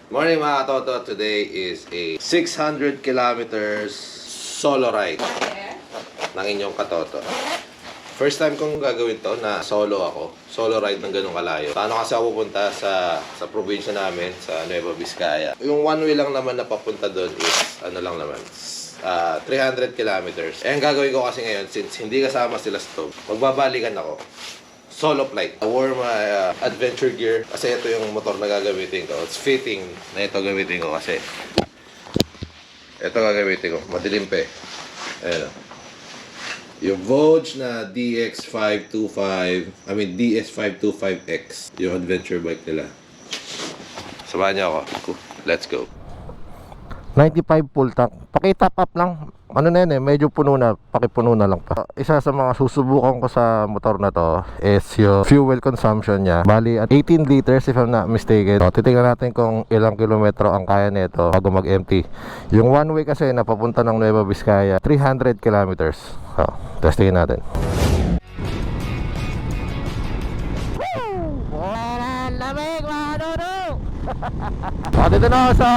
Morning mga katoto, today is a 600 kilometers solo ride ng inyong katoto. First time kong gagawin to na solo ako. Solo ride ng ganung kalayo. Paano kasi ako pupunta sa probinsya namin, sa Nueva Vizcaya. Yung one way lang naman na papunta doon is, ano lang naman, 300 kilometers. Eh, ang gagawin ko kasi ngayon, since hindi kasama sila Stove, magbabalikan ako. Solo flight. I wore my adventure gear kasi ito yung motor na gagamitin ko. It's fitting na ito gamitin ko kasi ito gagamitin ko. Madilim pa eh. Ayan o. Yung Vogue na DS525X. Yung adventure bike nila. Samahan niyo ako. Let's go. 95 full tank. Paki-top up lang. Ano na yun eh, medyo puno na. Pakipuno na lang pa. Isa sa mga susubukan ko sa motor na to is yung fuel consumption niya. Bali at 18 liters if I'm not mistaken. So, titingnan natin kung ilang kilometro ang kaya nito bago mag-empty. Yung one way kasi na papunta ng Nueva Vizcaya, 300 kilometers. So, testingin natin. Dito na ako sa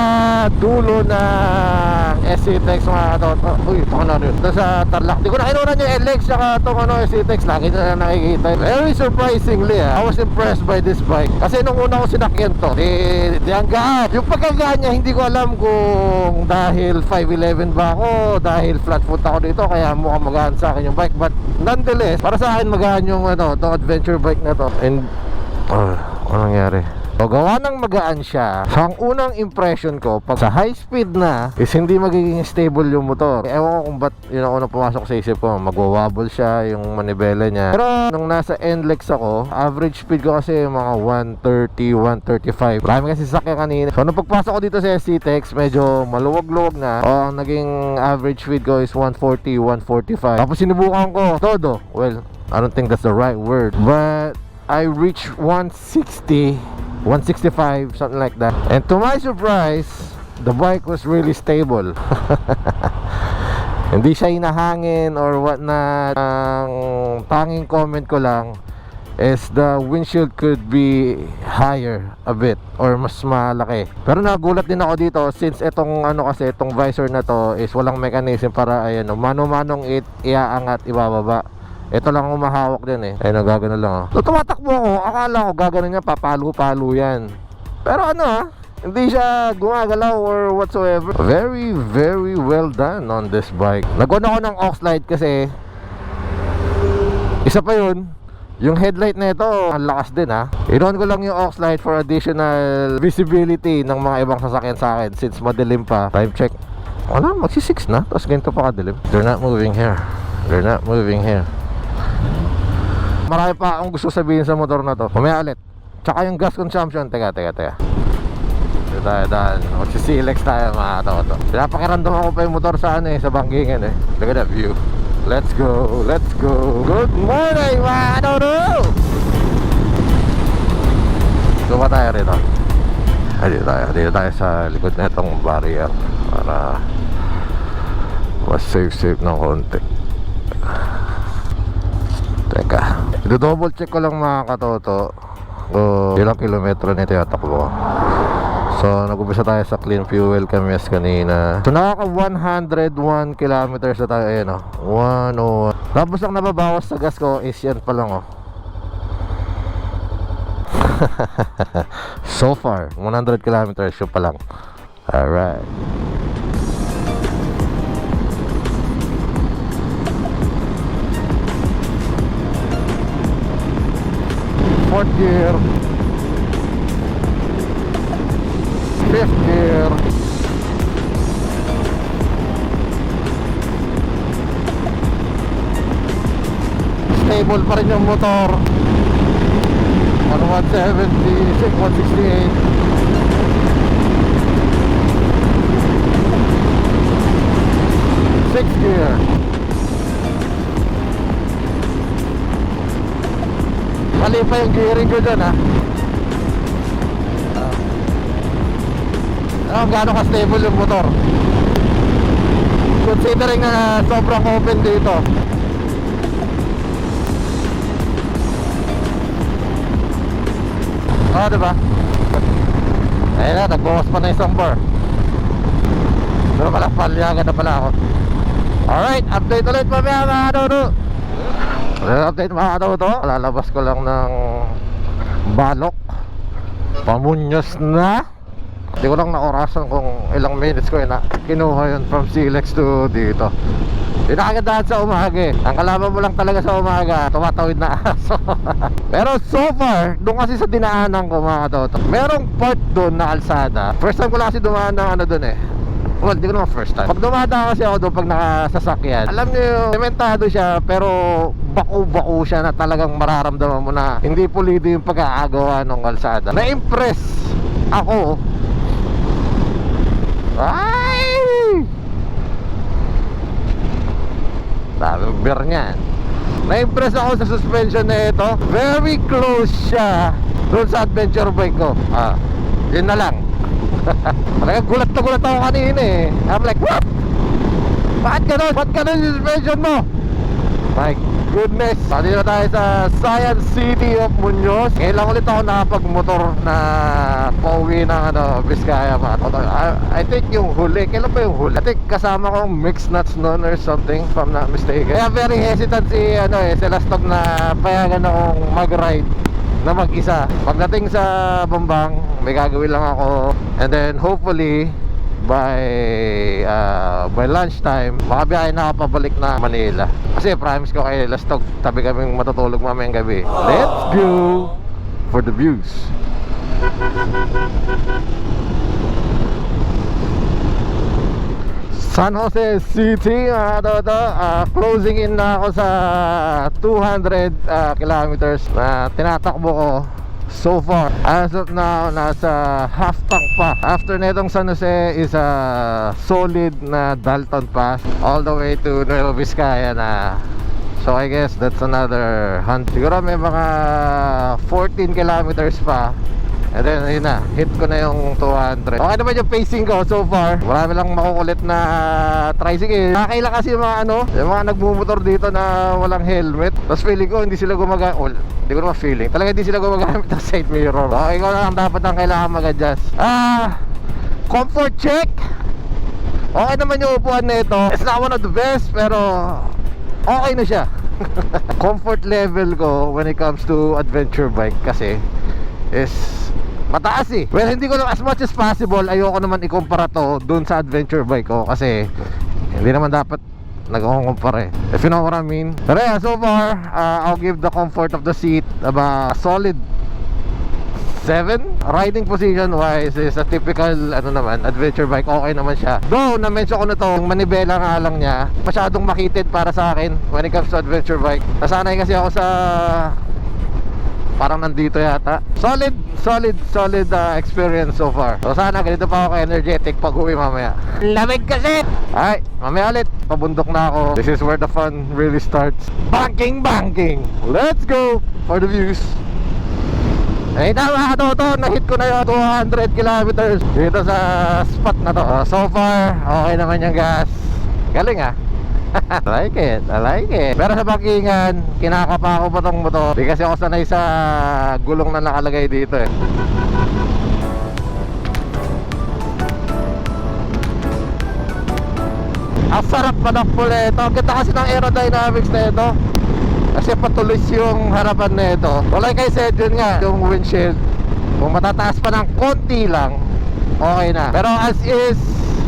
dulo ng SCTEX mga katoto. Uy, ito ka na rin. Ito sa Tarlac. Di ko na kinunan yung LX saka itong SCTEX. Lagi na nakikita. Very surprisingly I was impressed by this bike. Kasi nung una ko sinakyan to, di ang gaan. Yung pagkagaan niya, hindi ko alam kung dahil 5'11 ba ako, dahil flat foot ako dito, kaya mukhang magaan sa akin yung bike. But nonetheless, para sa akin magaan yung itong adventure bike na to. And ano nangyari? So, gawa ng magaan siya. So, ang unang impression ko, pag sa high speed na, is hindi magiging stable yung motor. Ewan ko kung ba't yun ang unang pumasok sa isip ko. Magwawobble siya, yung manibela niya. Pero, nung nasa NLEX ako, average speed ko kasi mga 130, 135. Marami kasi sasakyan kanina. So, nung pagpasok ko dito sa SCTEX, medyo maluwag-luwag na. O, ang naging average speed ko is 140, 145. Tapos, sinubukan ko todo. Well, I don't think that's the right word. But, I reached 160, 165, something like that. And to my surprise, the bike was really stable. Hindi siya hinahangin or what na. Ang tanging comment ko lang is the windshield could be higher a bit or mas malaki. Pero nagulat din ako dito since itong kasi itong visor na to is walang mechanism para mano-manong iaangat, ibababa. Ito lang umahawak din eh. Ay, nagagano lang So, tumatakbo ako. Akala ko gagano niya, papalo-palo yan. Pero hindi siya gumagalaw or whatsoever. Very, very well done on this bike. Nag-on ako ng Oxlite kasi isa pa yun, yung headlight na ito, ang lakas din I-on ko lang yung Oxlite for additional visibility ng mga ibang sasakyan sa akin since madilim pa. Time check. Wala, magsi-6 na. Tapos ganito pa kadilim. They're not moving here. They're not moving here. Marami pa akong gusto sabihin sa motor na to. Mamaya ulit. Tsaka yung gas consumption. Teka. Dito tayo daan. Magsisilex tayo mga toto. Pinapakiramdam ako pa yung motor sa sa bangkingan Look at that view. Let's go. Good morning mga toto. So ba tayo rito? Dito tayo sa likod na itong barrier para mas safe ng konti. Teka, i-double check ko lang mga katoto ilang kilometro na tinatakbo ko. So, nag-umpisa tayo sa clean fuel kamis kanina. So, nakaka 101 kilometers na tayo. Ayan 101. Tapos ang nababawas sa gas ko is yan pa lang So far, 100 kilometers yun pa lang. Alright. Fourth gear, fifth gear, stable pa rin yung motor. 176, 168. Sixth gear. Mali pa yung gearing ko dyan gaano ka stable yung motor considering na sobrang open dito. Diba? Ayun na, nagbukas pa na isang bar. Pero pala, palyagan na pala ako. Alright, update ulit mamaya mga Toto. Update mga Toto. Lalabas ko lang ng balok. Pamunyos na. Hindi ko lang naorasan kung ilang minutes ko na kinuha yun from Silex to dito. Hindi na kagandahan sa umaga eh. Ang kalaban mo lang talaga sa umaga, tumatawid na aso. Pero so far, doon kasi sa dinaanan ko mga Toto, merong part doon na kalsada. First time ko lang kasi dumaan ng ano doon eh. Well, hindi ko naman first time. Pag dumadaan kasi ako doon pag nakasasakyan, alam niyo yung sementado siya pero bako-bako siya na talagang mararamdaman mo na hindi pulido yung pag-aagawa ng kalsada. Na-impress ako. Ay! Sabi ng beer niyan. Na-impress ako sa suspension na ito. Very close siya doon sa adventure bike ko. Yun na lang. Talaga gulat na gulat ako kanina eh. I'm like, what? Bakit ganun? Ba't ganun yung suspension mo? My goodness. Pati na tayo sa Science City of Muñoz. Ngayon lang ulit ako nakapag-motor na pauwi ng Vizcaya mga Toto. I think yung huli, kailan ba yung huli? I think kasama kong mixed nuts noon or something, if I'm not mistaken. Kaya very hesitant si Lastog na payagan akong mag-ride na mag-isa. Pagdating sa Bambang, may gagawin lang ako. And then hopefully by lunchtime, makabiyahe na ako pabalik na Manila. Kasi promise ko kay Lastog, tabi kaming matutulog mamayang gabi. Let's go for the views. San Jose City, closing in na ako sa 200 kilometers na tinatakbo ko so far. As of now, nasa half tank pa. After netong San Jose is a solid na Dalton Pass all the way to Nueva Vizcaya na. So I guess that's another 100. Siguro may mga 14 kilometers pa. And then yun na, hit ko na yung 200. Okay naman yung pacing ko so far. Marami lang makukulit na tricycle. Nakakailan kasi yung mga yung mga nagmumotor dito na walang helmet. Tapos feeling ko hindi sila gumagamit. Hindi ko naman feeling. Talaga hindi sila gumagamit ng side mirror. So ikaw na lang dapat ang kailangan mag-adjust. Comfort check. Okay naman yung upuan na ito. It's not one of the best, pero okay na siya. Comfort level ko when it comes to adventure bike kasi is mataas eh. Well, hindi ko na as much as possible, ayoko naman ikumpara to dun sa adventure bike ko kasi hindi naman dapat nag-kumpara eh, if you know what I mean. Pero yeah, so far I'll give the comfort of the seat about solid 7. Riding position wise is a typical adventure bike. Okay naman siya. Though na-mention ko na to, manibela nga lang niya, masyadong makitid para sa akin when it comes to adventure bike. Nasanay kasi ako sa parang nandito yata. Solid experience so far. So sana ganito pa ako ka-energetic pag uwi mamaya. Lamig kasi! Alright, mamaya ulit. Pabundok na ako. This is where the fun really starts. Banking! Let's go for the views. Eh tama to, na-hit ko na yung 200 kilometers dito sa spot na to. So far, okay naman yung gas. Galing ah. I like it. Pero sa bangkingan, kinakapa ako pa tong motor. Di kasi ako sanay sa gulong na nakalagay dito eh. Ang sarap manakbo na ito. Ang ganda kasi ng aerodynamics na ito. Kasi patulis yung harapan na ito. So like I said, yun nga, yung windshield, kung matataas pa ng konti lang, okay na. Pero as is,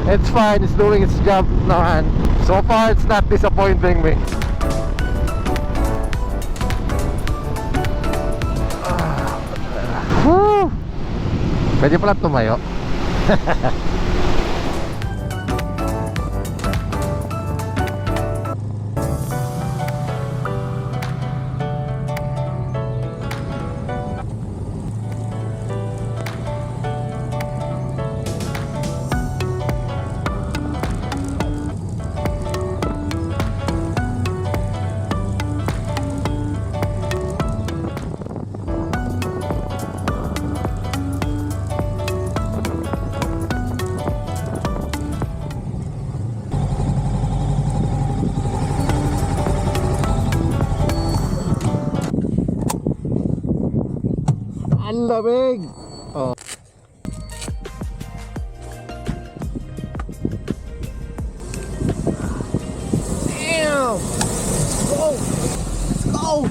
it's fine, it's doing its job naman. So far, it's not disappointing me. Pwede pala tumayo. Ang lamig. Oh. Let's go!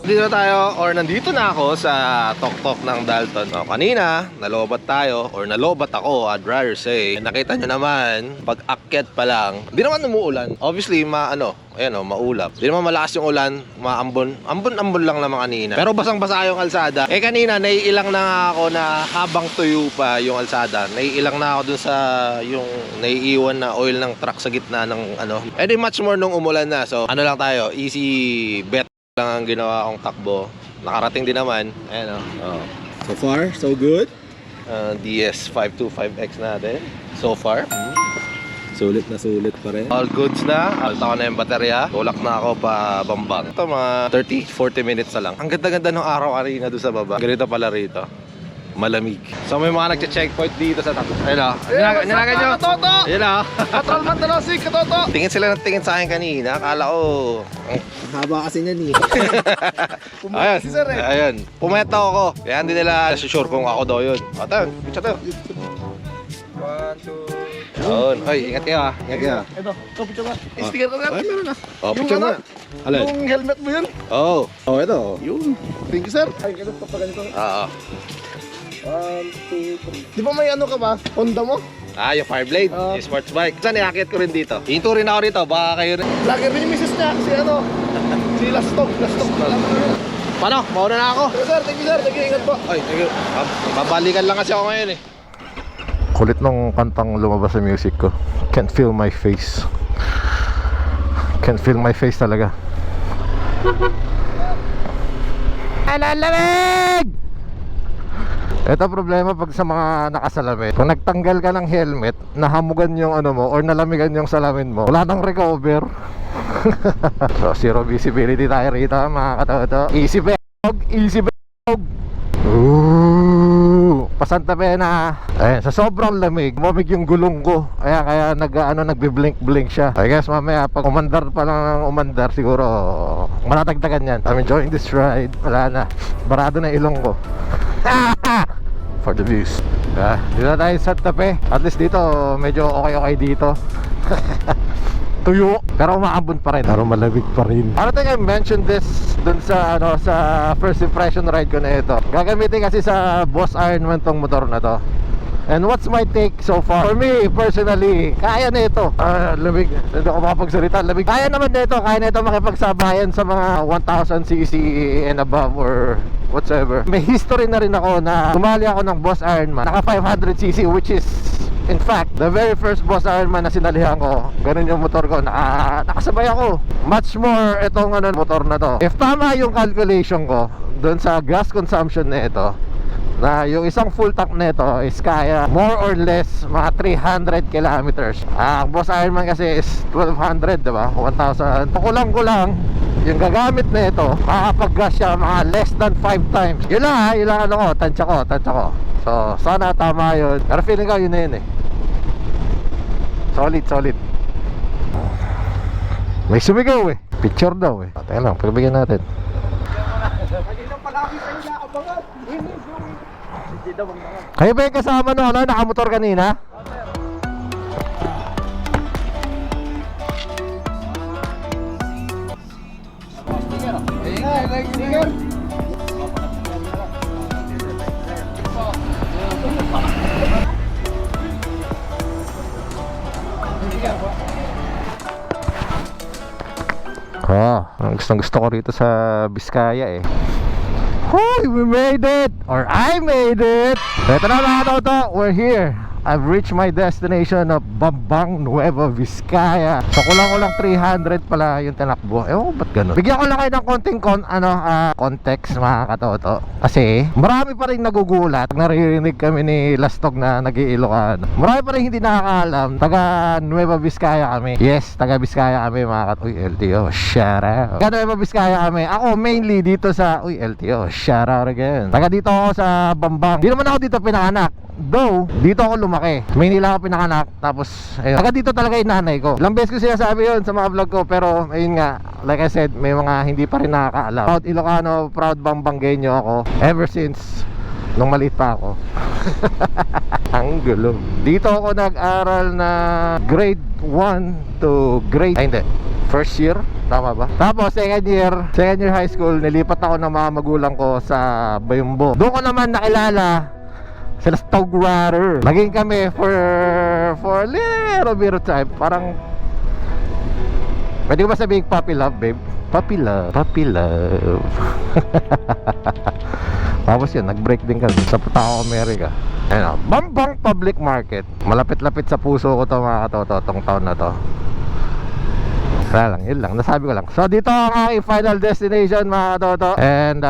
Dito na tayo or nandito na ako sa Tok-Tok ng Dalton. No, kanina, nalobat tayo or nalobat ako, I'd rather say. Nakita nyo naman, pag akyat pa lang, di naman umuulan. Obviously, maulap. Di naman malakas yung ulan, maambon. Ambon lang naman kanina. Pero basang-basa yung kalsada. Kanina, naiilang na nga ako na habang tuyo pa yung kalsada. Naiilang na ako dun sa yung naiiwan na oil ng truck sa gitna ng much more nung umulan na. So, lang tayo, easy bet lang ang ginawa kong takbo. Nakarating din naman. Ayan o. So far, so good. DS525X natin. So far. Sulit na sulit pa rin. All goods na. Alta ko na yung baterya. Tulak na ako pa Bambang. Ito mga 30-40 minutes na lang. Ang ganda-ganda ng araw kanina doon sa baba. Ganito pala rito. Malamig. So may mga nagche-checkpoint dito sa tabi. Ayun o. Nilagan nyo. Katoto! Ayun o. Patrolman Dalosig, Katoto! Tingin sila ng tingin sa akin kanina. Akala ko... Haba kasi niyan eh. Ayun. Ayun. Pumeto ako. Kaya hindi nila sure kung ako daw yun. Ito, picture tayo. 1, 2... Yun. Oy, ingat kayo ha. Ingat kayo. Ito, picture ba? Sticker ko Ay, meron na. Oh, picture na. Alin? Yung helmet mo yun? Oo. Oh, ito. Yun. Thank you, sir. Ay, ganito pa ganito. Oo. 1, 2, 3. Di ba may ano ka ba? Honda mo? Yung Fireblade, yung sports bike. Saan iakit ko rin dito? Hinto rin ako rito, baka kayo rin. Lagi rin yung misis niya. Si Lastok. Paano? Mauna na ako. Thank you sir. Ingat po. Ay, thank you. Babalikan lang kasi ako ngayon eh. Kulit nung kantang lumabas sa music ko. Can't feel my face. Can't feel my face talaga. Alalamig! Ito problema pag sa mga nakasalamin. Kung nagtanggal ka ng helmet, nahamugan yung mo or nalamigan yung salamin mo, wala nang recover. So zero visibility tayo rito mga katoto. Easy bag. Pasanta pena. Ayun, sa sobrang lamig, mamig yung gulong ko. Kaya nagbi-blink siya. I guess mamaya pag umandar pa lang ng umandar, siguro matatagtagan yan. I'm enjoying this ride. Wala na. Barado na ilong ko. For the views. Dito na tayo sa Tape. At least dito medyo okay dito. Tuyo, pero umaambon pa rin. Pero malamig pa rin. I think I mentioned this dun sa sa first impression ride ko na ito. Gagamitin kasi sa Boss Ironman tong motor na to. And what's my take so far? For me, personally, kaya na ito. Lamig. Hindi ako makapagsalita. Lamig. Kaya naman na ito. Kaya na ito makipagsabayan sa mga 1000cc and above or whatsoever. May history na rin ako na sumali ako ng Boss Ironman. Naka 500cc, which is in fact, the very first Boss Ironman na sinalihan ko, ganun yung motor ko, nakasabay ako. Much more itong motor na to. If tama yung calculation ko doon sa gas consumption na ito, na yung isang full tank nito is kaya more or less mga 300 kilometers. Ang Boss Ironman kasi is 1200, diba? 1000. Kulang-kulang yung gagamit na ito, makakapag-gas siya mga less than 5 times. Yun lang tansya ko. So sana tama yun. Pero feeling ko yun na yun eh. Solid. May sumigaw eh. Picture daw eh. Teka lang, pagbigyan natin. Kayo ba yung kasama nakamotor kanina? Ang gusto ko rito sa Biskaya eh. Hoy, we made it! Or I made it! Ito na mga toto, we're here. I've reached my destination of Bambang, Nueva Vizcaya. So kulang-kulang 300 pala yung tinakbo. Ba't ganun? Bigyan ko lang kayo ng konting context mga katoto. Kasi marami pa rin nagugulat. Naririnig kami ni Lastog na nag-iilokan. Marami pa rin hindi nakakaalam. Taga Nueva Vizcaya kami. Yes, taga Vizcaya kami mga katoto. Uy, LTO, shout out. Taga Nueva Vizcaya kami. Ako mainly dito sa LTO, shout out again. Taga dito ako sa Bambang. Di naman ako dito pinanganak. Though, dito ako lumaki. Maynila ako pinanganak. Tapos, ayun. Taga dito talaga yung nanay ko. Ilang beses ko sinasabi yun sa mga vlog ko. Pero, ayun nga, like I said, may mga hindi pa rin nakakaalam. Proud Ilocano, proud Bambanggenyo ako. Ever since nung maliit pa ako. Ang gulo. Dito ako nag-aral na grade 1 to grade... Ay, hindi. First year, tama ba? Tapos second year high school, nilipat ako ng mga magulang ko sa Bayumbo. Doon ko naman nakilala sila Stogwater. Naging kami for a little bit of time. Parang pwede ko ba sabihin puppy love, babe? Puppy love. Tapos yun, nag-break din kami sa Putao, America. Ayun, Bambang Public Market. Malapit-lapit sa puso ko to, mga katoto, tong taon na to. Kaya lang, yun lang, nasabi ko lang. So dito ang aking final destination, mga katoto. And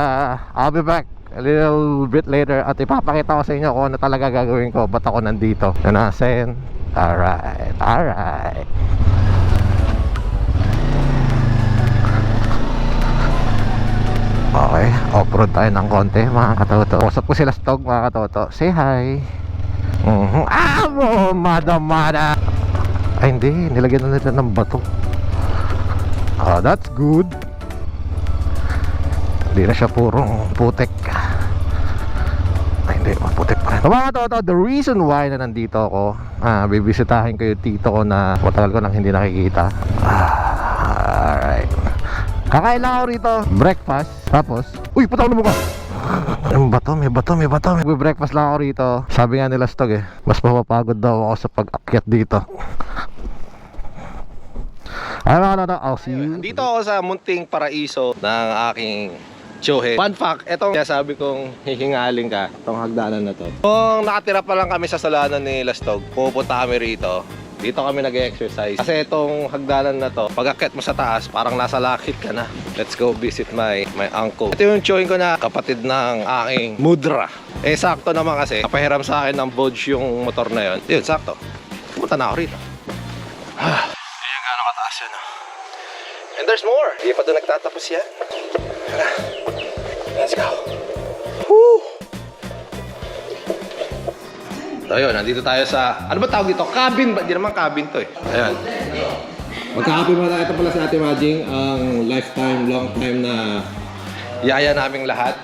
I'll be back a little bit later at ipapakita ko sa inyo kung ano talaga gagawin ko. Ba't ako nandito? You know what I'm saying? Alright. Okay, off-road tayo ng konti, mga katoto. Usap ko sila Stog, mga katoto. Say hi. Mada. Ay hindi, nilagyan na nila ng bato. That's good. Hindi na siya purong putek. Ay hindi, maputek pa rin. So, mga katoto, the reason why na nandito ako, bibisitahin ko yung tito ko na matagal ko nang hindi nakikita. Alright. Kakain lang ako rito, breakfast. Tapos, uy, pataw na mo ka. May bato. Breakfast lang ako rito. Sabi nga nila Stog mas mapapagod daw ako sa pag-akyat dito. I'll see you. Dito ako sa munting paraiso ng aking tiyuhe. Fun fact, etong sabi kong hihingaling ka, itong hagdanan na to. Kung nakatira pa lang kami sa Solanan ni Lastog, pupunta kami rito. Dito kami nag-exercise. Kasi itong hagdanan na to, pag akyat mo sa taas, parang nasa lakit ka na. Let's go visit my uncle. Ito yung tiyuhin ko na kapatid ng aking mudra. Sakto naman kasi, napahiram sa akin ng Bodge yung motor na yun. Yun, sakto. Pumunta na ako rito. Ayan gano'ng kataas yun. And there's more. Hindi pa doon nagtatapos yan. Tara. Let's go. Woo! So yun, nandito tayo sa, ano ba tawag dito? Cabin ba? Hindi naman cabin to Ayan. Magkakape muna. Ito pala sa Ate Majing, ang lifetime, long time na yaya naming lahat.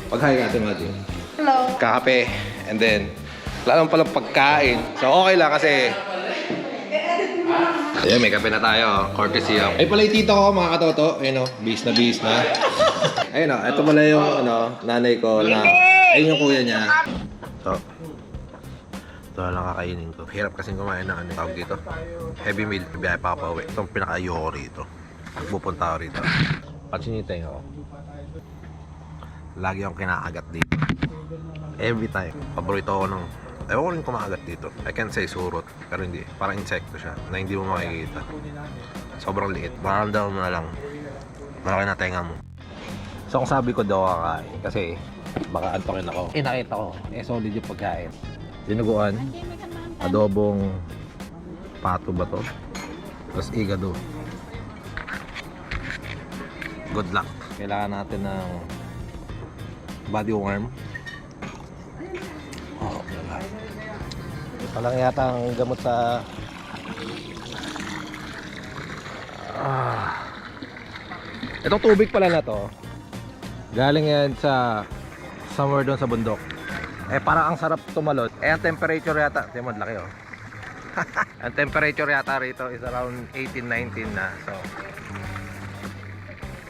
Mag-hi ka Ate Majing. Hello. Kakape. And then, wala naman palang pagkain. So okay lang kasi ayan, may kape na tayo. Courtesy of... Ay pala yung tito ko, mga katoto. Ayun o, bis na. Ayun o, ito pala yung nanay ko na... Ayun yung kuya niya. So, ito lang kakainin ko. Hirap kasing kumain ng tawag dito. Heavy meal, biyahe pa pa uwi. Itong pinaka-ayoko rito. Pupunta ako rito. Pansin yung tenga ko. Lagi akong kinakagat dito. Every time. Paborito ako ng... Ewan ko rin kumakagat dito. I can say surot, pero hindi. Parang insekto siya, na hindi mo makikita. Sobrang liit. Maramdaman mo na lang. Malaki na tenga mo. So kung sabi ko daw kakain, kasi baka antokin ako. Nakita ko, solid yung pagkain. Dinuguan, adobong pato ba to? Tapos igado. Good luck. Kailangan natin ng body warm. Palang yata ang gamot sa itong tubig pala na to galing yan sa somewhere doon sa bundok. Parang ang sarap tumalon. Ang temperature yata, tingnan mo, laki ang temperature yata rito is around 18-19 na. So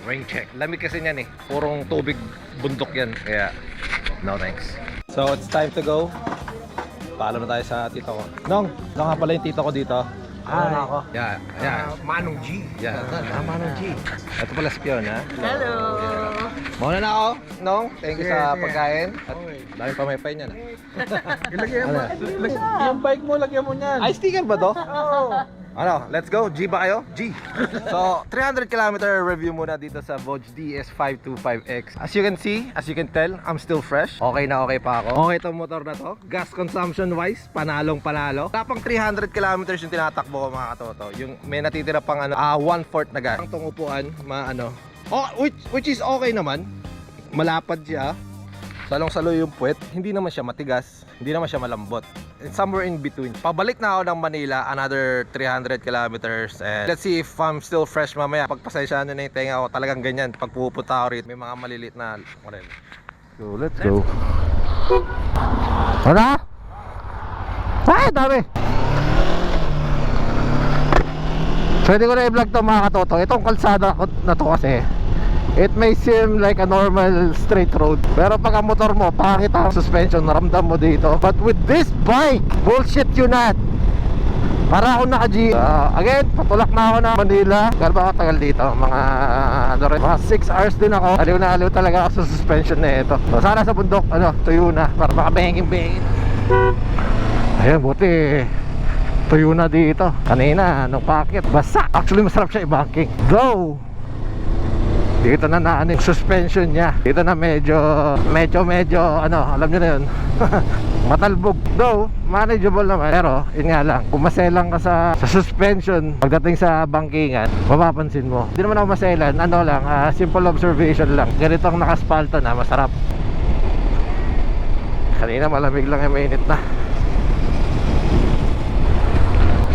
rain check. Lamig kasi niyan purong tubig bundok yan. Kaya no thanks. So it's time to go. Paalam na tayo sa tito ko. Nong nga pala yung tito ko dito. Ano na ako? Yeah. Manong G. Yeah. Manong G. Ito pala si Fiona. Hello. Mauna na ako, Nong. Thank you sa pagkain. At dami pa may pay niyan. Ilagyan mo. Yung bike mo, lagyan mo niyan. Ay, sticker ba to? Oo. Ano, let's go. G ba kayo? G. So, 300 kilometer review muna dito sa Bodge DS525X. As you can see, as you can tell, I'm still fresh. Okay na okay pa ako. Okay itong motor na to. Gas consumption wise, panalong panalo. Wala pang 300 kilometers yung tinatakbo ko, mga katoto. Yung may natitira pang 1/4 na gas. Ang tong upuan, which is okay naman. Malapad siya. Salong-salo yung puwet. Hindi naman siya matigas. Hindi naman siya malambot. It's somewhere in between. Pabalik na ako ng Manila, another 300 kilometers. And let's see if I'm still fresh mamaya. Pagpasensyaan na yung tenga ko, talagang ganyan. Pag pupunta ako rito, may mga maliliit na... So let's go. Wala? Ay, dami. Pwede ko na i-vlog to mga katoto. Itong kalsada na to kasi, it may seem like a normal straight road, pero pag ang motor mo, pangit ang suspension, naramdam mo dito. But with this bike, bullshit you not. Para ako naka-G. Again, patulak na ako ng Manila. Gano'n ba ako tagal dito? Mga 6 hours din ako. Aliw na aliw talaga ako sa suspension na ito. So, sana sa bundok, tuyo na, para makabenging-benging. Ayun, buti tuyo na dito. Kanina, nung packet, basa. Actually, masarap siya i-banking. Though, dito na yung suspension niya. Dito na medyo, alam nyo na yun. Matalbog. Though, manageable naman. Pero, yun nga lang, kung maselang ka sa suspension, pagdating sa bankingan, mapapansin mo. Hindi naman ako maselan, simple observation lang. Ganito ang nakaspalto na, masarap. Kanina malamig lang, mainit na.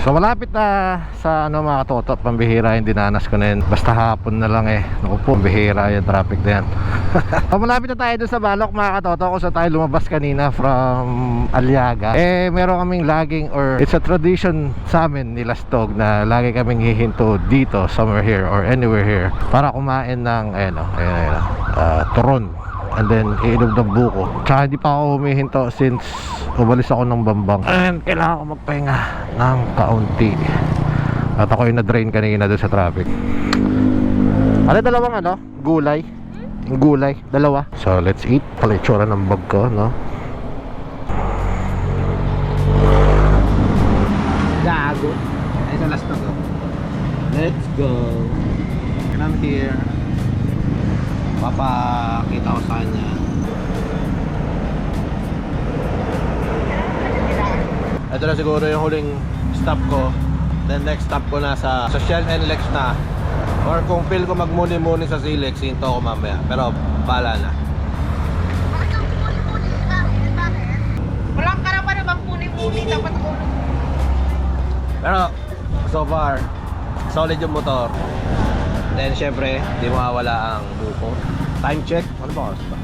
So malapit na sa mga katoto, pambihira yung dinanas ko na yun. Basta hapon na lang naku po, pambihira yung traffic na yan. So malapit na tayo dun sa Balok mga katoto, kung saan tayo lumabas kanina from Aliaga. Meron kaming laging, or it's a tradition sa amin ni Lastog, na lagi kaming hihinto dito, somewhere here or anywhere here, para kumain ng turon. And then iinom ng buko. Tsaka hindi pa ako humihinto since umalis ako ng Bambang. And kailangan ko magpahinga ng kaunti. At ako yung na-drain kanina doon sa traffic. Dalawang gulay. Yung gulay, dalawa. So let's eat. Pala itsura ng bag ko, no? Gago. Ay, sa last na go. Let's go. And I'm here. Papakita ko sa kanya. Ito na siguro yung huling stop ko. Then next stop ko na sa Shell NLEX na. Or kung feel ko magmuni-muni sa Silex, hinto ko mamaya. Pero bahala na. Walang karapan na magmuni-muni. Dapat ako. Pero so far, solid yung motor. Then syempre, di mawawala ang buko. Time check, ano ba oras ba?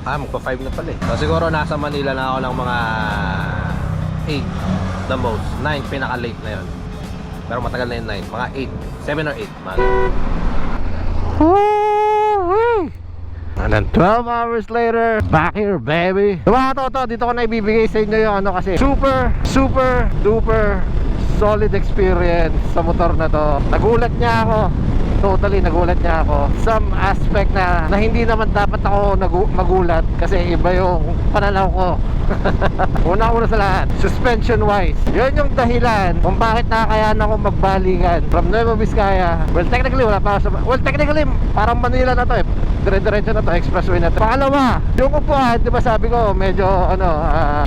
Magpa 5 na pala So siguro nasa Manila na ako ng mga 8 the most. 9 pinaka-late na yun. Pero matagal na yung 9. Mga 8, 7 or 8. And then 12 hours later, back here baby. Mga toto, dito ko na ibibigay sa inyo yung kasi super duper solid experience sa motor na to. Nagulat niya ako. Totally nagulat niya ako. Some aspect na hindi naman dapat ako magulat kasi iba yung pananaw ko. Una sa lahat, suspension wise, yun yung dahilan kung bakit nakakayanan ako magbalikan from Nueva Vizcaya. Well technically wala pa technically parang Manila na to dire-diretso na to, expressway na to. Pangalawa, yung upuan, di ba sabi ko medyo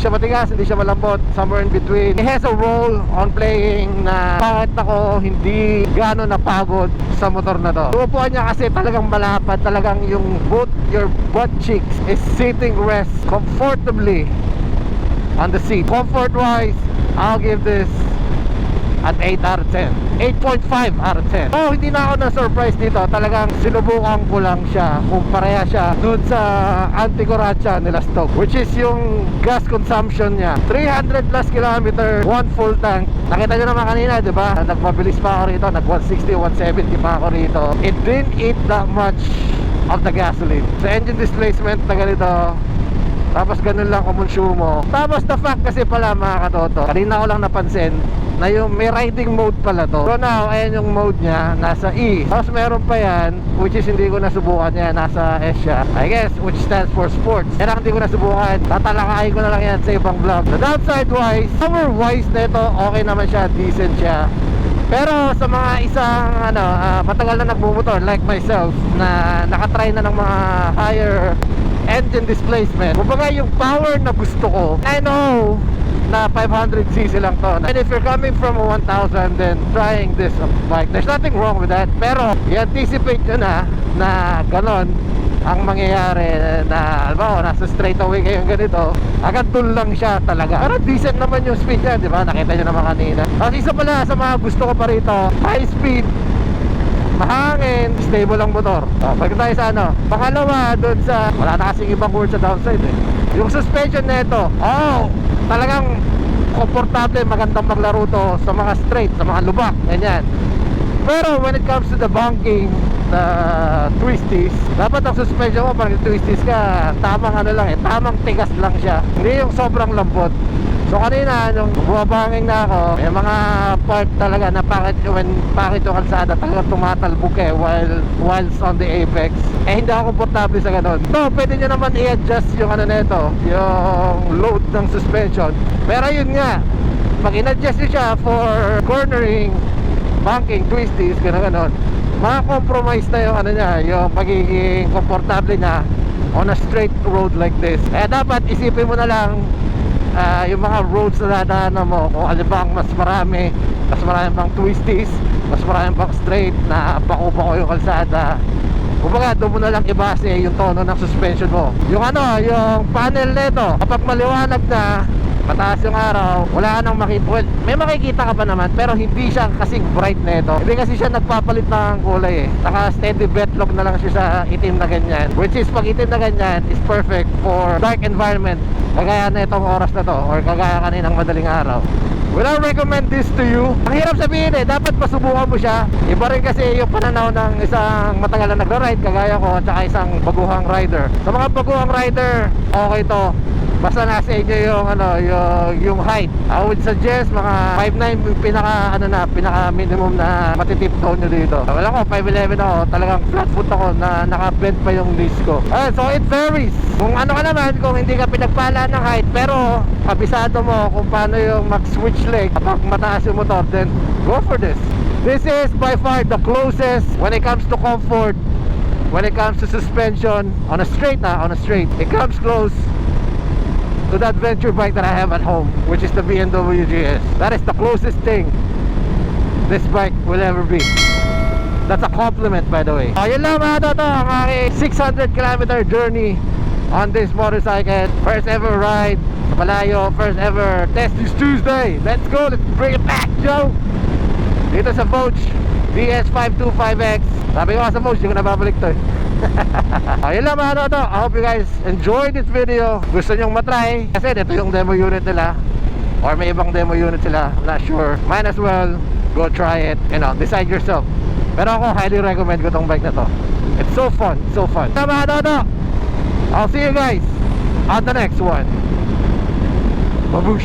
siya matigas, hindi siya malambot, somewhere in between. It has a role on playing na bakit ako hindi gano'n napagod sa motor na to. Yung upuan niya kasi talagang malapad, talagang yung both your butt cheeks is sitting rest comfortably on the seat. Comfort wise, I'll give this at 8 out of 10. 8.5 out of 10. Oh, hindi na ako na-surprise dito. Talagang sinubukan ko lang siya kung pareha siya doon sa Anticoracha nila Stock, which is yung gas consumption niya 300 plus kilometer, 1 full tank. Nakita nyo naman kanina, di ba? Nagmabilis pa ako rito, nag 160, 170 pa ako rito. It didn't eat that much of the gasoline. Sa engine displacement na ganito, tapos ganun lang kumonsumo. Tapos the fact kasi pala mga katoto, kanina ko lang napansin na yung may riding mode pala to. So now, ayan yung mode niya, nasa E. Tapos meron pa yan, which is hindi ko nasubukan yan, nasa S siya, I guess, which stands for sports. Yan ang hindi ko nasubukan, tatalakayin ko na lang yan sa ibang vlog. The downside wise, power wise nito, okay naman siya, decent siya. Pero sa mga isang matagal na nagmumotor like myself, na nakatry na ng mga higher engine displacement, kumbaga yung power na gusto ko, I know na 500cc lang to, and if you're coming from a 1000 then trying this bike, there's nothing wrong with that. Pero i-anticipate nyo na ganon ang mangyayari, na alam nasa straightaway kayong ganito, agad dun lang siya talaga. Pero decent naman yung speed niya, di ba? Nakita nyo naman kanina. At isa pala sa mga gusto ko pa rito, high speed mahangin, stable ang motor. Pag tayo sa ano. Pangalawa, doon sa, wala na kasing ibang word sa downside eh. Yung suspension nito, talagang komportable, magandang maglaro to sa mga straight, sa mga lubak, ganyan. Pero when it comes to the banking, the twisties, dapat ang suspension mo pag twisties ka, tamang ano lang eh, tamang tigas lang siya, hindi yung sobrang lambot. So kanina, nung bumabanging na ako, may mga part talaga na when pakit yung kalsada, talaga tumatalbog eh whilst on the apex. Hindi ako komportable sa ganun. So pwede nyo naman i-adjust yung ano nito, yung load ng suspension. Pero yun nga, pag in-adjust nyo siya for cornering, banking, twisties, gano'n, ma-compromise na yung ano niya, yung pagiging komportable niya on a straight road like this. Dapat isipin mo na lang yung mga roads na dadaanan mo, kung ano bang mas marami bang twisties, mas marami bang straight na bako-bako yung kalsada. Kumbaga doon mo na lang ibase yung tono ng suspension mo. Yung yung panel nito, kapag maliwanag na, mataas yung araw, wala ka nang makita. Well, may makikita ka pa naman, pero hindi siya kasing bright nito. Hindi kasi siya nagpapalit ng kulay eh. Saka steady betlog na lang siya sa itim na ganyan, which is pag itim na ganyan is perfect for dark environment, kagaya na itong oras na to, or kagaya kaninang madaling araw. Will I recommend this to you? Ang hirap sabihin eh, dapat pasubukan mo siya. Iba rin kasi yung pananaw ng isang matagal na nagra-ride kagaya ko, at saka isang baguhang rider. Sa mga baguhang rider, okay to. Basta nasa inyo yung yung height. I would suggest mga 5'9" yung pinaka minimum na matitiptoe nyo dito. Wala ko, 5'11" ako, talagang flat foot ako na naka-bend pa yung knees ko. So it varies. Kung ano ka naman, kung hindi ka pinagpala ng height, pero kabisado mo kung paano yung mag-switch leg kapag mataas yung motor, then go for this. This is by far the closest when it comes to comfort, when it comes to suspension on a straight. It comes close to that adventure bike that I have at home, which is the BMW GS. That is the closest thing this bike will ever be. That's a compliment, by the way. Yun lang mga toto, ang aking 600 kilometer journey on this motorcycle. First ever ride sa malayo, first ever test this Tuesday. Let's go, let's bring it back, Joe! Dito sa Vogue DS525X. Sabi ko sa Vogue, hindi ko nababalik to eh. Ayun lang mga toto, I hope you guys enjoyed this video. Gusto nyong matry, kasi ito yung demo unit nila, or may ibang demo unit sila, I'm not sure. Might as well go try it, decide yourself. Pero ako highly recommend ko tong bike na to. It's so fun, so fun. So mga toto, I'll see you guys on the next one. Babush!